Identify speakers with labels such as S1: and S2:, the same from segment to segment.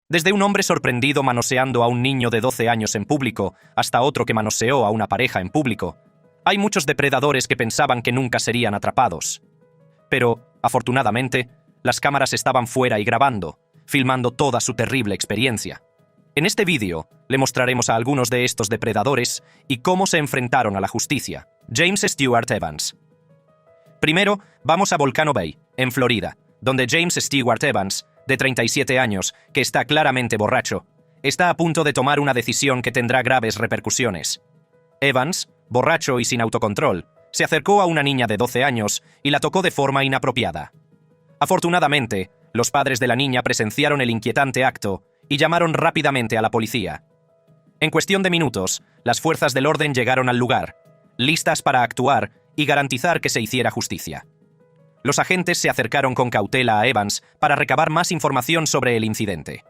S1: Desde un hombre sorprendido manoseando a un niño de 12 años en público, hasta otro que manoseó a una pareja en público, hay muchos depredadores que pensaban que nunca serían atrapados. Pero, afortunadamente, las cámaras estaban fuera y grabando, filmando toda su terrible experiencia. En este vídeo, le mostraremos a algunos de estos depredadores y cómo se enfrentaron a la justicia. James Stewart Evans. Primero, vamos a Volcano Bay, en Florida, donde James Stewart Evans, de 37 años, que está claramente borracho, está a punto de tomar una decisión que tendrá graves repercusiones. Evans, borracho y sin autocontrol, se acercó a una niña de 12 años y la tocó de forma inapropiada. Afortunadamente, los padres de la niña presenciaron el inquietante acto y llamaron rápidamente a la policía. En cuestión de minutos, las fuerzas del orden llegaron al lugar, listas para actuar y garantizar que se hiciera justicia. Los agentes se acercaron con cautela a Evans para recabar más información sobre el incidente.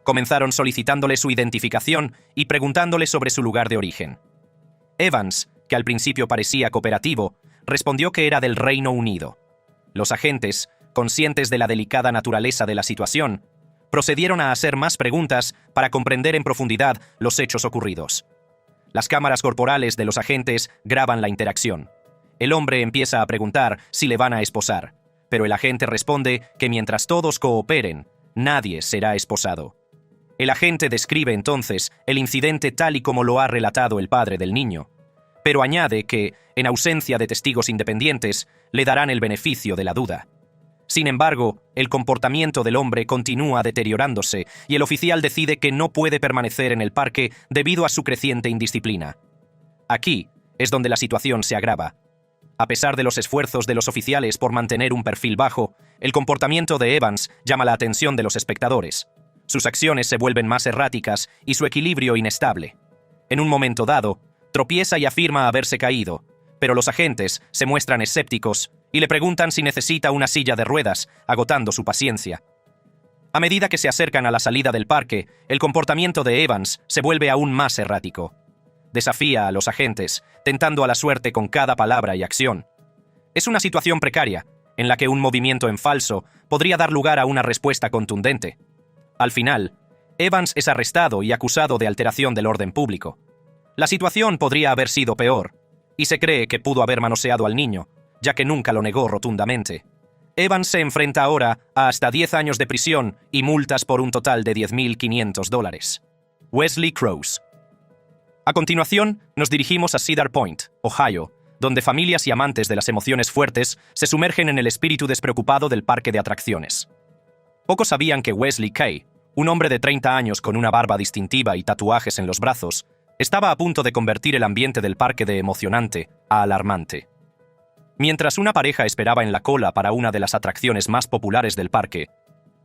S1: Comenzaron solicitándole su identificación y preguntándole sobre su lugar de origen. Evans, que al principio parecía cooperativo, respondió que era del Reino Unido. Los agentes, conscientes de la delicada naturaleza de la situación, procedieron a hacer más preguntas para comprender en profundidad los hechos ocurridos. Las cámaras corporales de los agentes graban la interacción. El hombre empieza a preguntar si le van a esposar, pero el agente responde que mientras todos cooperen, nadie será esposado. El agente describe entonces el incidente tal y como lo ha relatado el padre del niño, pero añade que, en ausencia de testigos independientes, le darán el beneficio de la duda. Sin embargo, el comportamiento del hombre continúa deteriorándose y el oficial decide que no puede permanecer en el parque debido a su creciente indisciplina. Aquí es donde la situación se agrava. A pesar de los esfuerzos de los oficiales por mantener un perfil bajo, el comportamiento de Evans llama la atención de los espectadores. Sus acciones se vuelven más erráticas y su equilibrio inestable. En un momento dado, tropieza y afirma haberse caído, pero los agentes se muestran escépticos y le preguntan si necesita una silla de ruedas, agotando su paciencia. A medida que se acercan a la salida del parque, el comportamiento de Evans se vuelve aún más errático. Desafía a los agentes, tentando a la suerte con cada palabra y acción. Es una situación precaria, en la que un movimiento en falso podría dar lugar a una respuesta contundente. Al final, Evans es arrestado y acusado de alteración del orden público. La situación podría haber sido peor, y se cree que pudo haber manoseado al niño, ya que nunca lo negó rotundamente. Evans se enfrenta ahora a hasta 10 años de prisión y multas por un total de $10.500. Wesley Krause. A continuación, nos dirigimos a Cedar Point, Ohio, donde familias y amantes de las emociones fuertes se sumergen en el espíritu despreocupado del parque de atracciones. Pocos sabían que Wesley Kay, un hombre de 30 años con una barba distintiva y tatuajes en los brazos, estaba a punto de convertir el ambiente del parque de emocionante a alarmante. Mientras una pareja esperaba en la cola para una de las atracciones más populares del parque,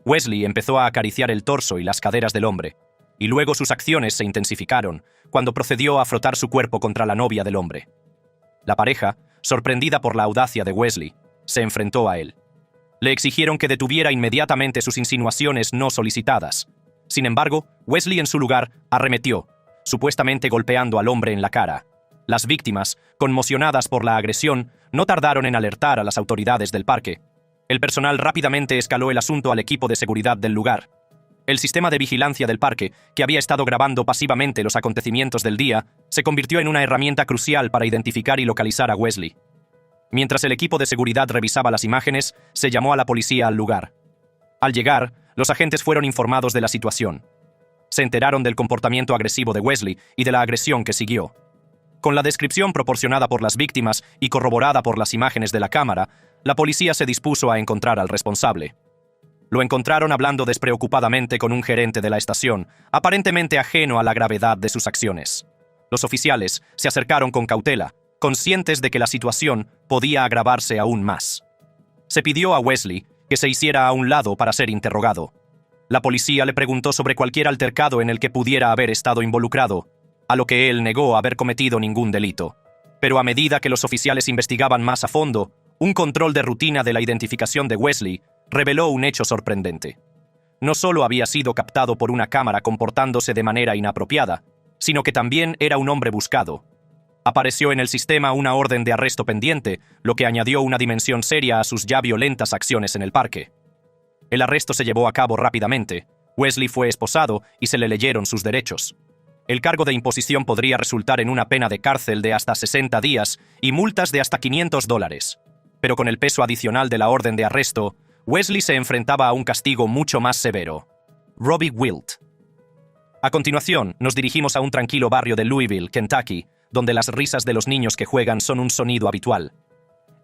S1: Wesley empezó a acariciar el torso y las caderas del hombre, y luego sus acciones se intensificaron cuando procedió a frotar su cuerpo contra la novia del hombre. La pareja, sorprendida por la audacia de Wesley, se enfrentó a él. Le exigieron que detuviera inmediatamente sus insinuaciones no solicitadas. Sin embargo, Wesley en su lugar arremetió, supuestamente golpeando al hombre en la cara. Las víctimas, conmocionadas por la agresión, no tardaron en alertar a las autoridades del parque. El personal rápidamente escaló el asunto al equipo de seguridad del lugar. El sistema de vigilancia del parque, que había estado grabando pasivamente los acontecimientos del día, se convirtió en una herramienta crucial para identificar y localizar a Wesley. Mientras el equipo de seguridad revisaba las imágenes, se llamó a la policía al lugar. Al llegar, los agentes fueron informados de la situación. Se enteraron del comportamiento agresivo de Wesley y de la agresión que siguió. Con la descripción proporcionada por las víctimas y corroborada por las imágenes de la cámara, la policía se dispuso a encontrar al responsable. Lo encontraron hablando despreocupadamente con un gerente de la estación, aparentemente ajeno a la gravedad de sus acciones. Los oficiales se acercaron con cautela, conscientes de que la situación podía agravarse aún más. Se pidió a Wesley que se hiciera a un lado para ser interrogado. La policía le preguntó sobre cualquier altercado en el que pudiera haber estado involucrado, a lo que él negó haber cometido ningún delito. Pero a medida que los oficiales investigaban más a fondo, un control de rutina de la identificación de Wesley reveló un hecho sorprendente. No solo había sido captado por una cámara comportándose de manera inapropiada, sino que también era un hombre buscado. Apareció en el sistema una orden de arresto pendiente, lo que añadió una dimensión seria a sus ya violentas acciones en el parque. El arresto se llevó a cabo rápidamente. Wesley fue esposado y se le leyeron sus derechos. El cargo de imposición podría resultar en una pena de cárcel de hasta 60 días y multas de hasta $500. Pero con el peso adicional de la orden de arresto, Wesley se enfrentaba a un castigo mucho más severo. Robbie Wilt. A continuación, nos dirigimos a un tranquilo barrio de Louisville, Kentucky, donde las risas de los niños que juegan son un sonido habitual.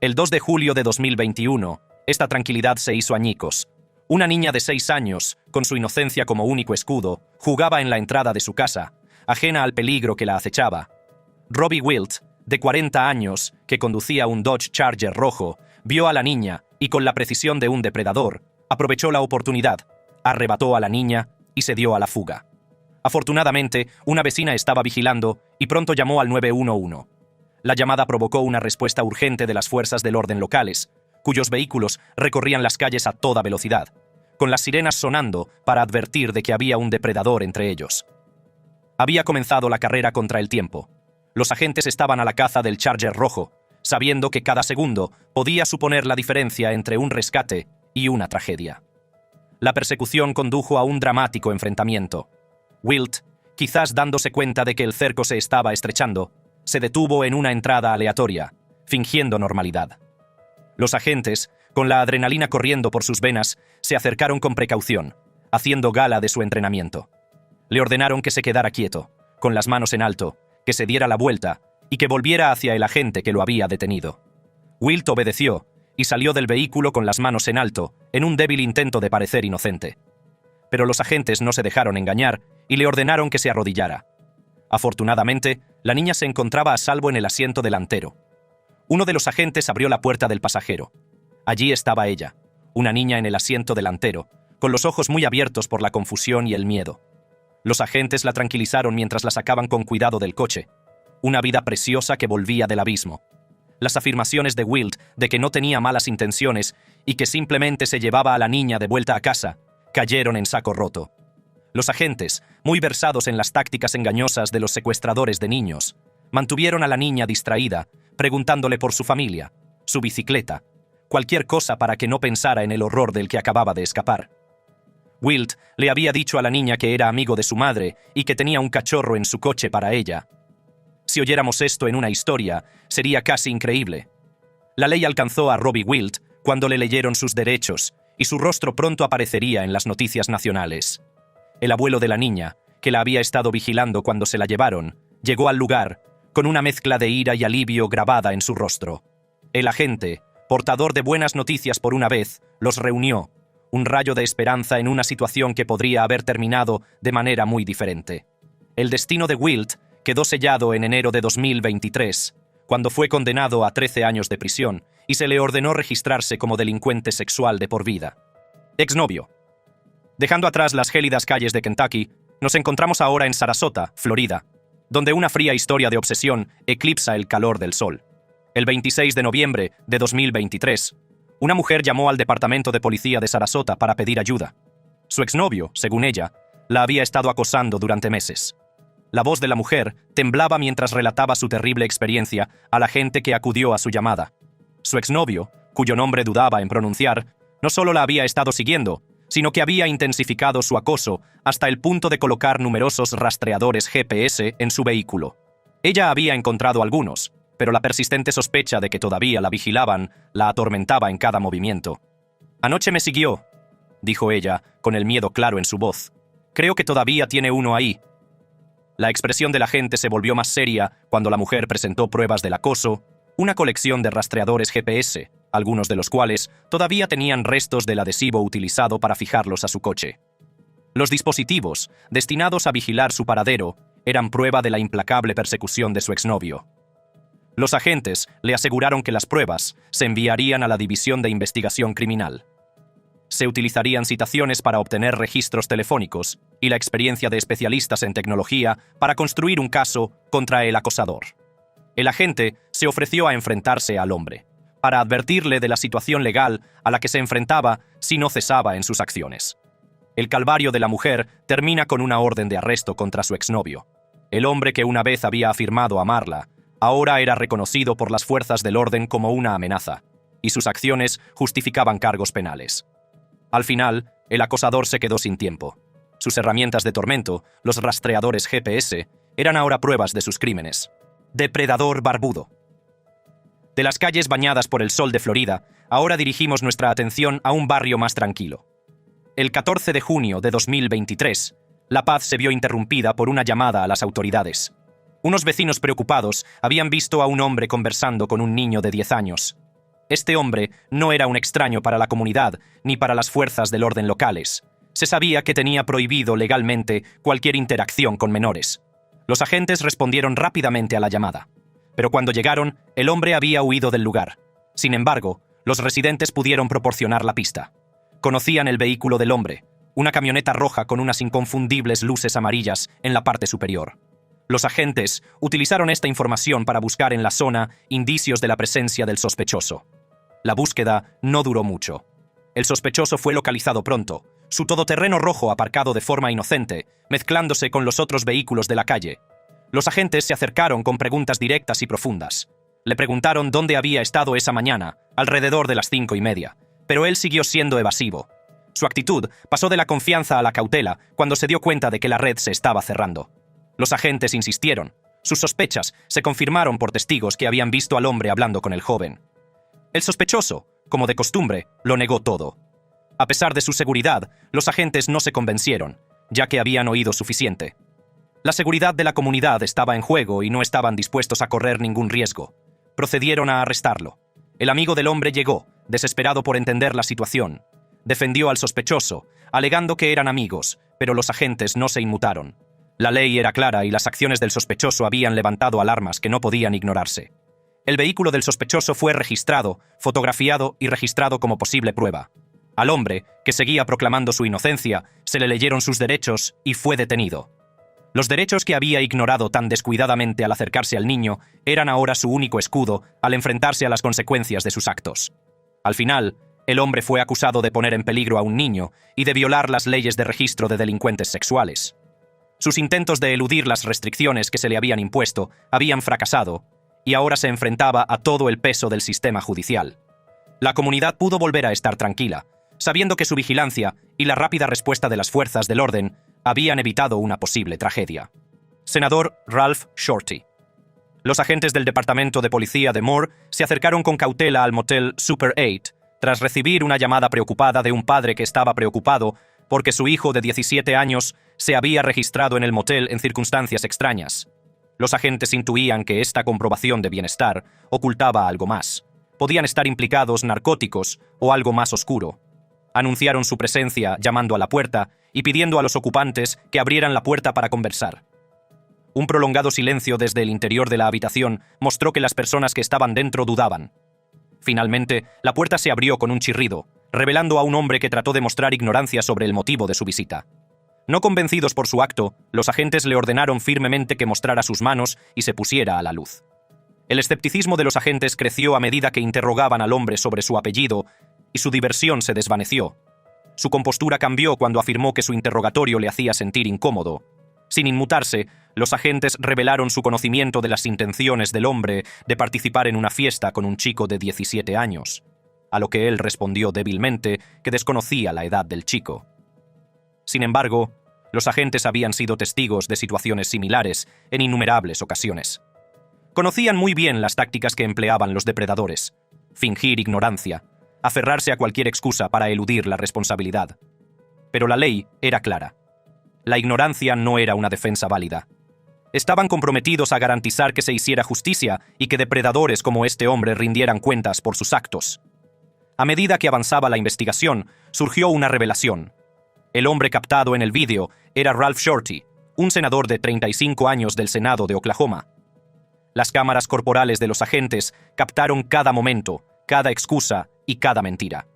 S1: El 2 de julio de 2021, esta tranquilidad se hizo añicos. Una niña de 6 años, con su inocencia como único escudo, jugaba en la entrada de su casa, ajena al peligro que la acechaba. Robbie Wilt, de 40 años, que conducía un Dodge Charger rojo, vio a la niña y, con la precisión de un depredador, aprovechó la oportunidad, arrebató a la niña y se dio a la fuga. Afortunadamente, una vecina estaba vigilando y pronto llamó al 911. La llamada provocó una respuesta urgente de las fuerzas del orden locales, cuyos vehículos recorrían las calles a toda velocidad, con las sirenas sonando para advertir de que había un depredador entre ellos. Había comenzado la carrera contra el tiempo. Los agentes estaban a la caza del Charger rojo, sabiendo que cada segundo podía suponer la diferencia entre un rescate y una tragedia. La persecución condujo a un dramático enfrentamiento. Wilt, quizás dándose cuenta de que el cerco se estaba estrechando, se detuvo en una entrada aleatoria, fingiendo normalidad. Los agentes, con la adrenalina corriendo por sus venas, se acercaron con precaución, haciendo gala de su entrenamiento. Le ordenaron que se quedara quieto, con las manos en alto, que se diera la vuelta y que volviera hacia el agente que lo había detenido. Wilt obedeció y salió del vehículo con las manos en alto, en un débil intento de parecer inocente. Pero los agentes no se dejaron engañar y le ordenaron que se arrodillara. Afortunadamente, la niña se encontraba a salvo en el asiento delantero. Uno de los agentes abrió la puerta del pasajero. Allí estaba ella, una niña en el asiento delantero, con los ojos muy abiertos por la confusión y el miedo. Los agentes la tranquilizaron mientras la sacaban con cuidado del coche. Una vida preciosa que volvía del abismo. Las afirmaciones de Wilt de que no tenía malas intenciones y que simplemente se llevaba a la niña de vuelta a casa, cayeron en saco roto. Los agentes, muy versados en las tácticas engañosas de los secuestradores de niños, mantuvieron a la niña distraída, preguntándole por su familia, su bicicleta, cualquier cosa para que no pensara en el horror del que acababa de escapar. Wilt le había dicho a la niña que era amigo de su madre y que tenía un cachorro en su coche para ella. Si oyéramos esto en una historia, sería casi increíble. La ley alcanzó a Robbie Wilt cuando le leyeron sus derechos y su rostro pronto aparecería en las noticias nacionales. El abuelo de la niña, que la había estado vigilando cuando se la llevaron, llegó al lugar con una mezcla de ira y alivio grabada en su rostro. El agente, portador de buenas noticias por una vez, los reunió, un rayo de esperanza en una situación que podría haber terminado de manera muy diferente. El destino de Wilt quedó sellado en enero de 2023, cuando fue condenado a 13 años de prisión y se le ordenó registrarse como delincuente sexual de por vida. Exnovio. Dejando atrás las gélidas calles de Kentucky, nos encontramos ahora en Sarasota, Florida, donde una fría historia de obsesión eclipsa el calor del sol. El 26 de noviembre de 2023, una mujer llamó al departamento de policía de Sarasota para pedir ayuda. Su exnovio, según ella, la había estado acosando durante meses. La voz de la mujer temblaba mientras relataba su terrible experiencia a la gente que acudió a su llamada. Su exnovio, cuyo nombre dudaba en pronunciar, no solo la había estado siguiendo, sino que había intensificado su acoso hasta el punto de colocar numerosos rastreadores GPS en su vehículo. Ella había encontrado algunos, pero la persistente sospecha de que todavía la vigilaban la atormentaba en cada movimiento. «Anoche me siguió», dijo ella, con el miedo claro en su voz. «Creo que todavía tiene uno ahí». La expresión de la gente se volvió más seria cuando la mujer presentó pruebas del acoso, una colección de rastreadores GPS, algunos de los cuales todavía tenían restos del adhesivo utilizado para fijarlos a su coche. Los dispositivos, destinados a vigilar su paradero, eran prueba de la implacable persecución de su exnovio. Los agentes le aseguraron que las pruebas se enviarían a la División de Investigación Criminal. Se utilizarían citaciones para obtener registros telefónicos y la experiencia de especialistas en tecnología para construir un caso contra el acosador. El agente se ofreció a enfrentarse al hombre, para advertirle de la situación legal a la que se enfrentaba si no cesaba en sus acciones. El calvario de la mujer termina con una orden de arresto contra su exnovio. El hombre que una vez había afirmado amarla, ahora era reconocido por las fuerzas del orden como una amenaza, y sus acciones justificaban cargos penales. Al final, el acosador se quedó sin tiempo. Sus herramientas de tormento, los rastreadores GPS, eran ahora pruebas de sus crímenes. Depredador barbudo. De las calles bañadas por el sol de Florida, ahora dirigimos nuestra atención a un barrio más tranquilo. El 14 de junio de 2023, la paz se vio interrumpida por una llamada a las autoridades. Unos vecinos preocupados habían visto a un hombre conversando con un niño de 10 años. Este hombre no era un extraño para la comunidad ni para las fuerzas del orden locales. Se sabía que tenía prohibido legalmente cualquier interacción con menores. Los agentes respondieron rápidamente a la llamada. Pero cuando llegaron, el hombre había huido del lugar. Sin embargo, los residentes pudieron proporcionar la pista. Conocían el vehículo del hombre, una camioneta roja con unas inconfundibles luces amarillas en la parte superior. Los agentes utilizaron esta información para buscar en la zona indicios de la presencia del sospechoso. La búsqueda no duró mucho. El sospechoso fue localizado pronto, su todoterreno rojo aparcado de forma inocente, mezclándose con los otros vehículos de la calle. Los agentes se acercaron con preguntas directas y profundas. Le preguntaron dónde había estado esa mañana, alrededor de las 5:30, pero él siguió siendo evasivo. Su actitud pasó de la confianza a la cautela cuando se dio cuenta de que la red se estaba cerrando. Los agentes insistieron. Sus sospechas se confirmaron por testigos que habían visto al hombre hablando con el joven. El sospechoso, como de costumbre, lo negó todo. A pesar de su seguridad, los agentes no se convencieron, ya que habían oído suficiente. La seguridad de la comunidad estaba en juego y no estaban dispuestos a correr ningún riesgo. Procedieron a arrestarlo. El amigo del hombre llegó, desesperado por entender la situación. Defendió al sospechoso, alegando que eran amigos, pero los agentes no se inmutaron. La ley era clara y las acciones del sospechoso habían levantado alarmas que no podían ignorarse. El vehículo del sospechoso fue registrado, fotografiado y registrado como posible prueba. Al hombre, que seguía proclamando su inocencia, se le leyeron sus derechos y fue detenido. Los derechos que había ignorado tan descuidadamente al acercarse al niño eran ahora su único escudo al enfrentarse a las consecuencias de sus actos. Al final, el hombre fue acusado de poner en peligro a un niño y de violar las leyes de registro de delincuentes sexuales. Sus intentos de eludir las restricciones que se le habían impuesto habían fracasado, y ahora se enfrentaba a todo el peso del sistema judicial. La comunidad pudo volver a estar tranquila, sabiendo que su vigilancia y la rápida respuesta de las fuerzas del orden habían evitado una posible tragedia. Senador Ralph Shorty. Los agentes del Departamento de Policía de Moore se acercaron con cautela al motel Super 8 tras recibir una llamada preocupada de un padre que estaba preocupado porque su hijo de 17 años se había registrado en el motel en circunstancias extrañas. Los agentes intuían que esta comprobación de bienestar ocultaba algo más. Podían estar implicados narcóticos o algo más oscuro. Anunciaron su presencia llamando a la puerta y pidiendo a los ocupantes que abrieran la puerta para conversar. Un prolongado silencio desde el interior de la habitación mostró que las personas que estaban dentro dudaban. Finalmente, la puerta se abrió con un chirrido, revelando a un hombre que trató de mostrar ignorancia sobre el motivo de su visita. No convencidos por su acto, los agentes le ordenaron firmemente que mostrara sus manos y se pusiera a la luz. El escepticismo de los agentes creció a medida que interrogaban al hombre sobre su apellido y su diversión se desvaneció. Su compostura cambió cuando afirmó que su interrogatorio le hacía sentir incómodo. Sin inmutarse, los agentes revelaron su conocimiento de las intenciones del hombre de participar en una fiesta con un chico de 17 años, a lo que él respondió débilmente que desconocía la edad del chico. Sin embargo, los agentes habían sido testigos de situaciones similares en innumerables ocasiones. Conocían muy bien las tácticas que empleaban los depredadores: fingir ignorancia, aferrarse a cualquier excusa para eludir la responsabilidad. Pero la ley era clara. La ignorancia no era una defensa válida. Estaban comprometidos a garantizar que se hiciera justicia y que depredadores como este hombre rindieran cuentas por sus actos. A medida que avanzaba la investigación, surgió una revelación. El hombre captado en el vídeo era Ralph Shorty, un senador de 35 años del Senado de Oklahoma. Las cámaras corporales de los agentes captaron cada momento, cada excusa y cada mentira.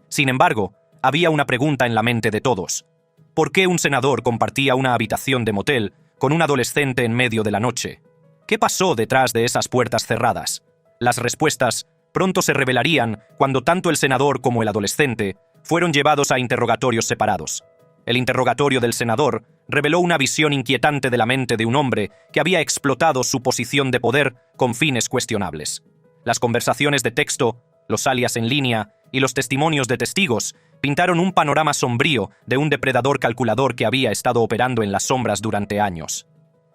S1: Sin embargo, había una pregunta en la mente de todos. ¿Por qué un senador compartía una habitación de motel con un adolescente en medio de la noche? ¿Qué pasó detrás de esas puertas cerradas? Las respuestas pronto se revelarían cuando tanto el senador como el adolescente fueron llevados a interrogatorios separados. El interrogatorio del senador reveló una visión inquietante de la mente de un hombre que había explotado su posición de poder con fines cuestionables. Las conversaciones de texto, los alias en línea y los testimonios de testigos pintaron un panorama sombrío de un depredador calculador que había estado operando en las sombras durante años.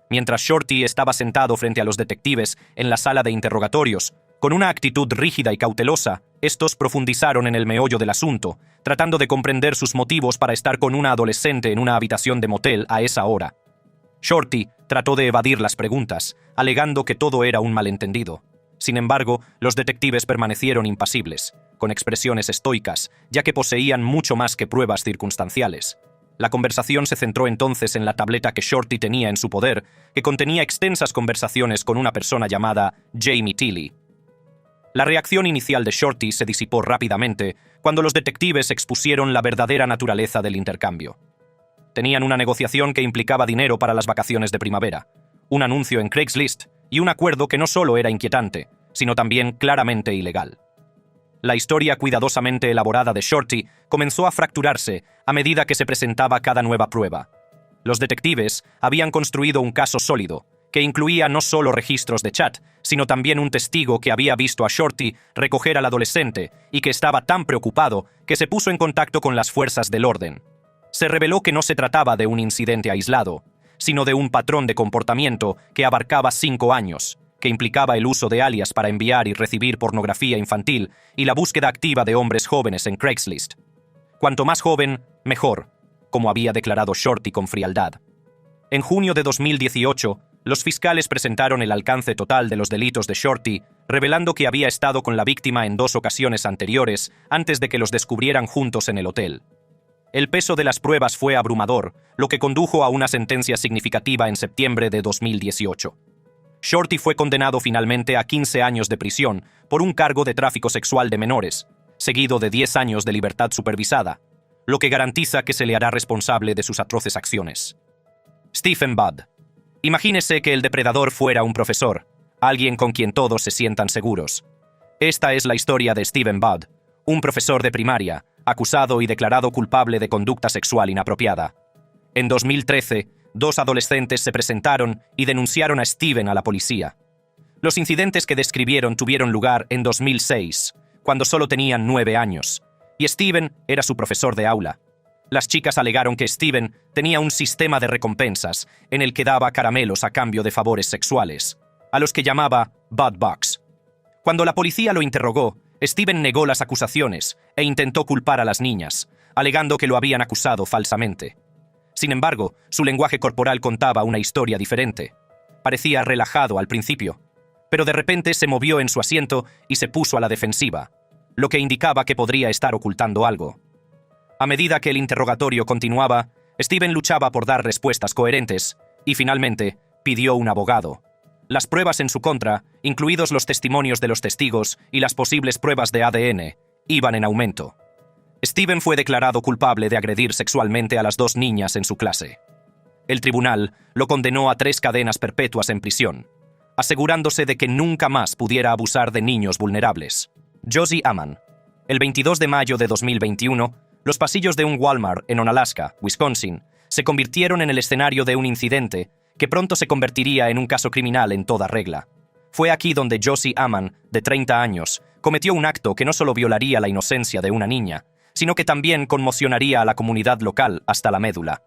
S1: Mientras Shorty estaba sentado frente a los detectives en la sala de interrogatorios, con una actitud rígida y cautelosa, estos profundizaron en el meollo del asunto, tratando de comprender sus motivos para estar con una adolescente en una habitación de motel a esa hora. Shorty trató de evadir las preguntas, alegando que todo era un malentendido. Sin embargo, los detectives permanecieron impasibles, con expresiones estoicas, ya que poseían mucho más que pruebas circunstanciales. La conversación se centró entonces en la tableta que Shorty tenía en su poder, que contenía extensas conversaciones con una persona llamada Jamie Tilly. La reacción inicial de Shorty se disipó rápidamente cuando los detectives expusieron la verdadera naturaleza del intercambio. Tenían una negociación que implicaba dinero para las vacaciones de primavera, un anuncio en Craigslist y un acuerdo que no solo era inquietante, sino también claramente ilegal. La historia cuidadosamente elaborada de Shorty comenzó a fracturarse a medida que se presentaba cada nueva prueba. Los detectives habían construido un caso sólido, que incluía no solo registros de chat, sino también un testigo que había visto a Shorty recoger al adolescente y que estaba tan preocupado que se puso en contacto con las fuerzas del orden. Se reveló que no se trataba de un incidente aislado, sino de un patrón de comportamiento que abarcaba 5 años, que implicaba el uso de alias para enviar y recibir pornografía infantil y la búsqueda activa de hombres jóvenes en Craigslist. Cuanto más joven, mejor, como había declarado Shorty con frialdad. En junio de 2018, los fiscales presentaron el alcance total de los delitos de Shorty, revelando que había estado con la víctima en 2 ocasiones anteriores antes de que los descubrieran juntos en el hotel. El peso de las pruebas fue abrumador, lo que condujo a una sentencia significativa en septiembre de 2018. Shorty fue condenado finalmente a 15 años de prisión por un cargo de tráfico sexual de menores, seguido de 10 años de libertad supervisada, lo que garantiza que se le hará responsable de sus atroces acciones. Stephen Budd. Imagínese que el depredador fuera un profesor, alguien con quien todos se sientan seguros. Esta es la historia de Stephen Budd, un profesor de primaria, acusado y declarado culpable de conducta sexual inapropiada. En 2013, 2 adolescentes se presentaron y denunciaron a Steven a la policía. Los incidentes que describieron tuvieron lugar en 2006, cuando solo tenían 9 años, y Steven era su profesor de aula. Las chicas alegaron que Steven tenía un sistema de recompensas en el que daba caramelos a cambio de favores sexuales, a los que llamaba Bud Bucks. Cuando la policía lo interrogó, Steven negó las acusaciones e intentó culpar a las niñas, alegando que lo habían acusado falsamente. Sin embargo, su lenguaje corporal contaba una historia diferente. Parecía relajado al principio, pero de repente se movió en su asiento y se puso a la defensiva, lo que indicaba que podría estar ocultando algo. A medida que el interrogatorio continuaba, Steven luchaba por dar respuestas coherentes y, finalmente, pidió un abogado. Las pruebas en su contra, incluidos los testimonios de los testigos y las posibles pruebas de ADN, iban en aumento. Steven fue declarado culpable de agredir sexualmente a las 2 niñas en su clase. El tribunal lo condenó a 3 cadenas perpetuas en prisión, asegurándose de que nunca más pudiera abusar de niños vulnerables. Josie Aman. El 22 de mayo de 2021, los pasillos de un Walmart en Onalaska, Wisconsin, se convirtieron en el escenario de un incidente que pronto se convertiría en un caso criminal en toda regla. Fue aquí donde Josie Aman, de 30 años, cometió un acto que no solo violaría la inocencia de una niña, sino que también conmocionaría a la comunidad local hasta la médula.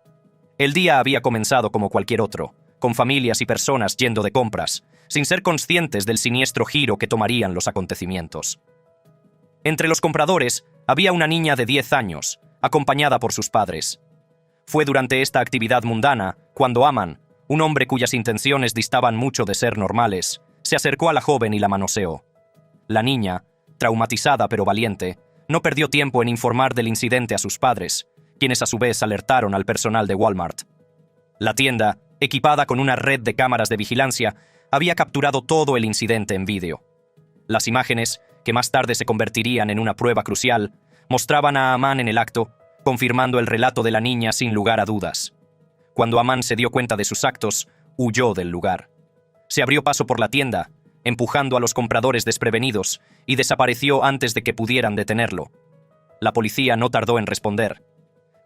S1: El día había comenzado como cualquier otro, con familias y personas yendo de compras, sin ser conscientes del siniestro giro que tomarían los acontecimientos. Entre los compradores había una niña de 10 años, acompañada por sus padres. Fue durante esta actividad mundana cuando Aman, un hombre cuyas intenciones distaban mucho de ser normales, se acercó a la joven y la manoseó. La niña, traumatizada pero valiente, no perdió tiempo en informar del incidente a sus padres, quienes a su vez alertaron al personal de Walmart. La tienda, equipada con una red de cámaras de vigilancia, había capturado todo el incidente en vídeo. Las imágenes, que más tarde se convertirían en una prueba crucial, mostraban a Aman en el acto, confirmando el relato de la niña sin lugar a dudas. Cuando Aman se dio cuenta de sus actos, huyó del lugar. Se abrió paso por la tienda, empujando a los compradores desprevenidos, y desapareció antes de que pudieran detenerlo. La policía no tardó en responder.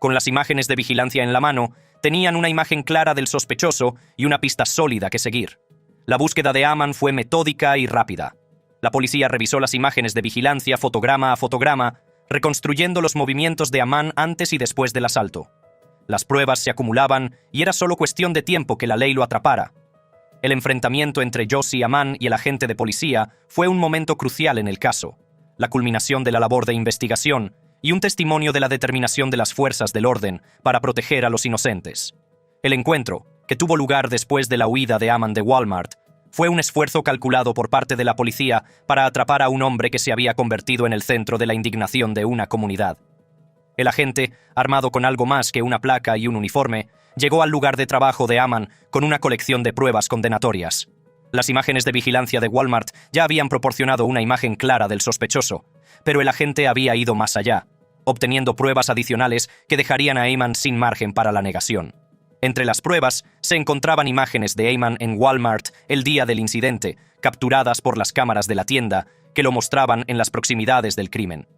S1: Con las imágenes de vigilancia en la mano, tenían una imagen clara del sospechoso y una pista sólida que seguir. La búsqueda de Aman fue metódica y rápida. La policía revisó las imágenes de vigilancia fotograma a fotograma, reconstruyendo los movimientos de Amman antes y después del asalto. Las pruebas se acumulaban y era solo cuestión de tiempo que la ley lo atrapara. El enfrentamiento entre Yossi Amman y el agente de policía fue un momento crucial en el caso, la culminación de la labor de investigación y un testimonio de la determinación de las fuerzas del orden para proteger a los inocentes. El encuentro, que tuvo lugar después de la huida de Amman de Walmart, fue un esfuerzo calculado por parte de la policía para atrapar a un hombre que se había convertido en el centro de la indignación de una comunidad. El agente, armado con algo más que una placa y un uniforme, llegó al lugar de trabajo de Amman con una colección de pruebas condenatorias. Las imágenes de vigilancia de Walmart ya habían proporcionado una imagen clara del sospechoso, pero el agente había ido más allá, obteniendo pruebas adicionales que dejarían a Amman sin margen para la negación. Entre las pruebas se encontraban imágenes de Amman en Walmart el día del incidente, capturadas por las cámaras de la tienda, que lo mostraban en las proximidades del crimen.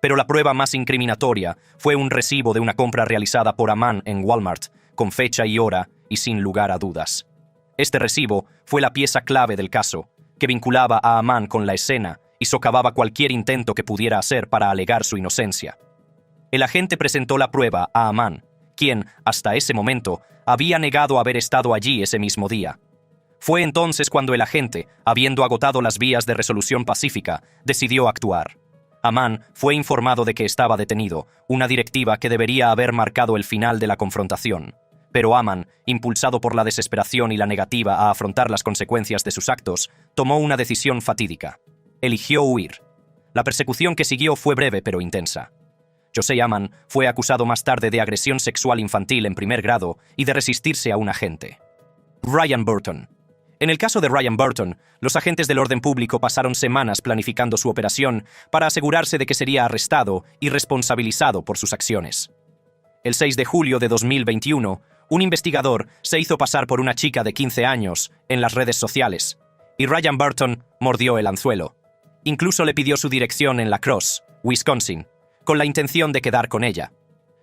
S1: Pero la prueba más incriminatoria fue un recibo de una compra realizada por Amman en Walmart, con fecha y hora y sin lugar a dudas. Este recibo fue la pieza clave del caso, que vinculaba a Amman con la escena y socavaba cualquier intento que pudiera hacer para alegar su inocencia. El agente presentó la prueba a Amman, quien, hasta ese momento, había negado haber estado allí ese mismo día. Fue entonces cuando el agente, habiendo agotado las vías de resolución pacífica, decidió actuar. Amman fue informado de que estaba detenido, una directiva que debería haber marcado el final de la confrontación. Pero Amman, impulsado por la desesperación y la negativa a afrontar las consecuencias de sus actos, tomó una decisión fatídica. Eligió huir. La persecución que siguió fue breve pero intensa. José Amman fue acusado más tarde de agresión sexual infantil en primer grado y de resistirse a un agente. Ryan Burton. En el caso de Ryan Burton, los agentes del orden público pasaron semanas planificando su operación para asegurarse de que sería arrestado y responsabilizado por sus acciones. El 6 de julio de 2021, un investigador se hizo pasar por una chica de 15 años en las redes sociales, y Ryan Burton mordió el anzuelo. Incluso le pidió su dirección en La Crosse, Wisconsin, con la intención de quedar con ella.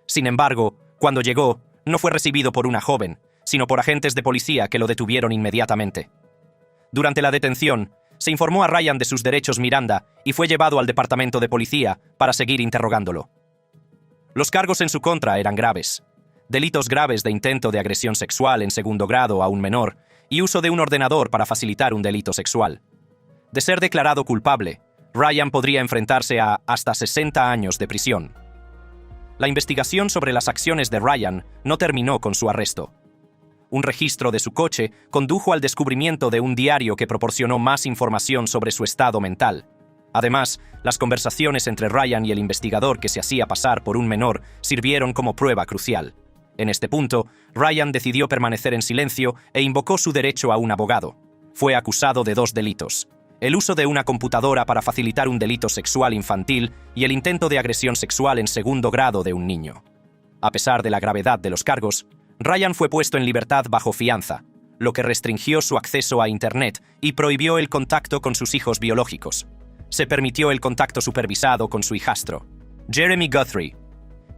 S1: Sin embargo, cuando llegó, no fue recibido por una joven, sino por agentes de policía que lo detuvieron inmediatamente. Durante la detención, se informó a Ryan de sus derechos Miranda y fue llevado al departamento de policía para seguir interrogándolo. Los cargos en su contra eran graves. Delitos graves de intento de agresión sexual en segundo grado a un menor y uso de un ordenador para facilitar un delito sexual. De ser declarado culpable, Ryan podría enfrentarse a hasta 60 años de prisión. La investigación sobre las acciones de Ryan no terminó con su arresto. Un registro de su coche condujo al descubrimiento de un diario que proporcionó más información sobre su estado mental. Además, las conversaciones entre Ryan y el investigador que se hacía pasar por un menor sirvieron como prueba crucial. En este punto, Ryan decidió permanecer en silencio e invocó su derecho a un abogado. Fue acusado de 2 delitos: el uso de una computadora para facilitar un delito sexual infantil y el intento de agresión sexual en segundo grado de un niño. A pesar de la gravedad de los cargos, Ryan fue puesto en libertad bajo fianza, lo que restringió su acceso a Internet y prohibió el contacto con sus hijos biológicos. Se permitió el contacto supervisado con su hijastro, Jeremy Guthrie.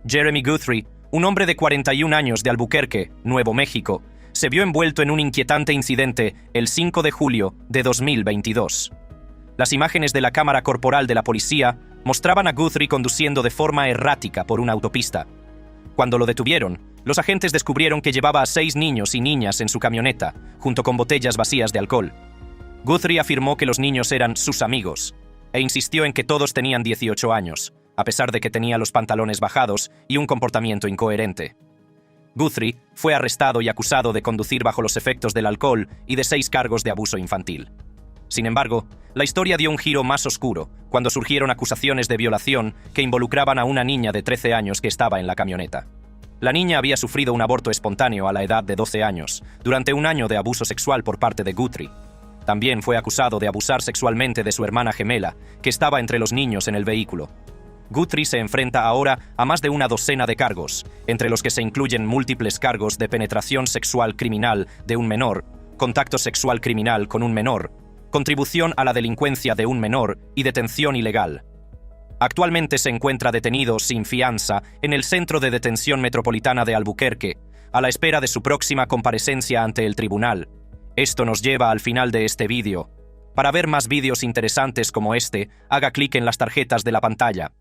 S1: Jeremy Guthrie, un hombre de 41 años de Albuquerque, Nuevo México, se vio envuelto en un inquietante incidente el 5 de julio de 2022. Las imágenes de la cámara corporal de la policía mostraban a Guthrie conduciendo de forma errática por una autopista. Cuando lo detuvieron, los agentes descubrieron que llevaba a 6 niños y niñas en su camioneta, junto con botellas vacías de alcohol. Guthrie afirmó que los niños eran sus amigos, e insistió en que todos tenían 18 años, a pesar de que tenía los pantalones bajados y un comportamiento incoherente. Guthrie fue arrestado y acusado de conducir bajo los efectos del alcohol y de 6 cargos de abuso infantil. Sin embargo, la historia dio un giro más oscuro cuando surgieron acusaciones de violación que involucraban a una niña de 13 años que estaba en la camioneta. La niña había sufrido un aborto espontáneo a la edad de 12 años, durante un año de abuso sexual por parte de Guthrie. También fue acusado de abusar sexualmente de su hermana gemela, que estaba entre los niños en el vehículo. Guthrie se enfrenta ahora a más de una docena de cargos, entre los que se incluyen múltiples cargos de penetración sexual criminal de un menor, contacto sexual criminal con un menor, contribución a la delincuencia de un menor y detención ilegal. Actualmente se encuentra detenido sin fianza en el Centro de Detención Metropolitana de Albuquerque, a la espera de su próxima comparecencia ante el tribunal. Esto nos lleva al final de este vídeo. Para ver más vídeos interesantes como este, haga clic en las tarjetas de la pantalla.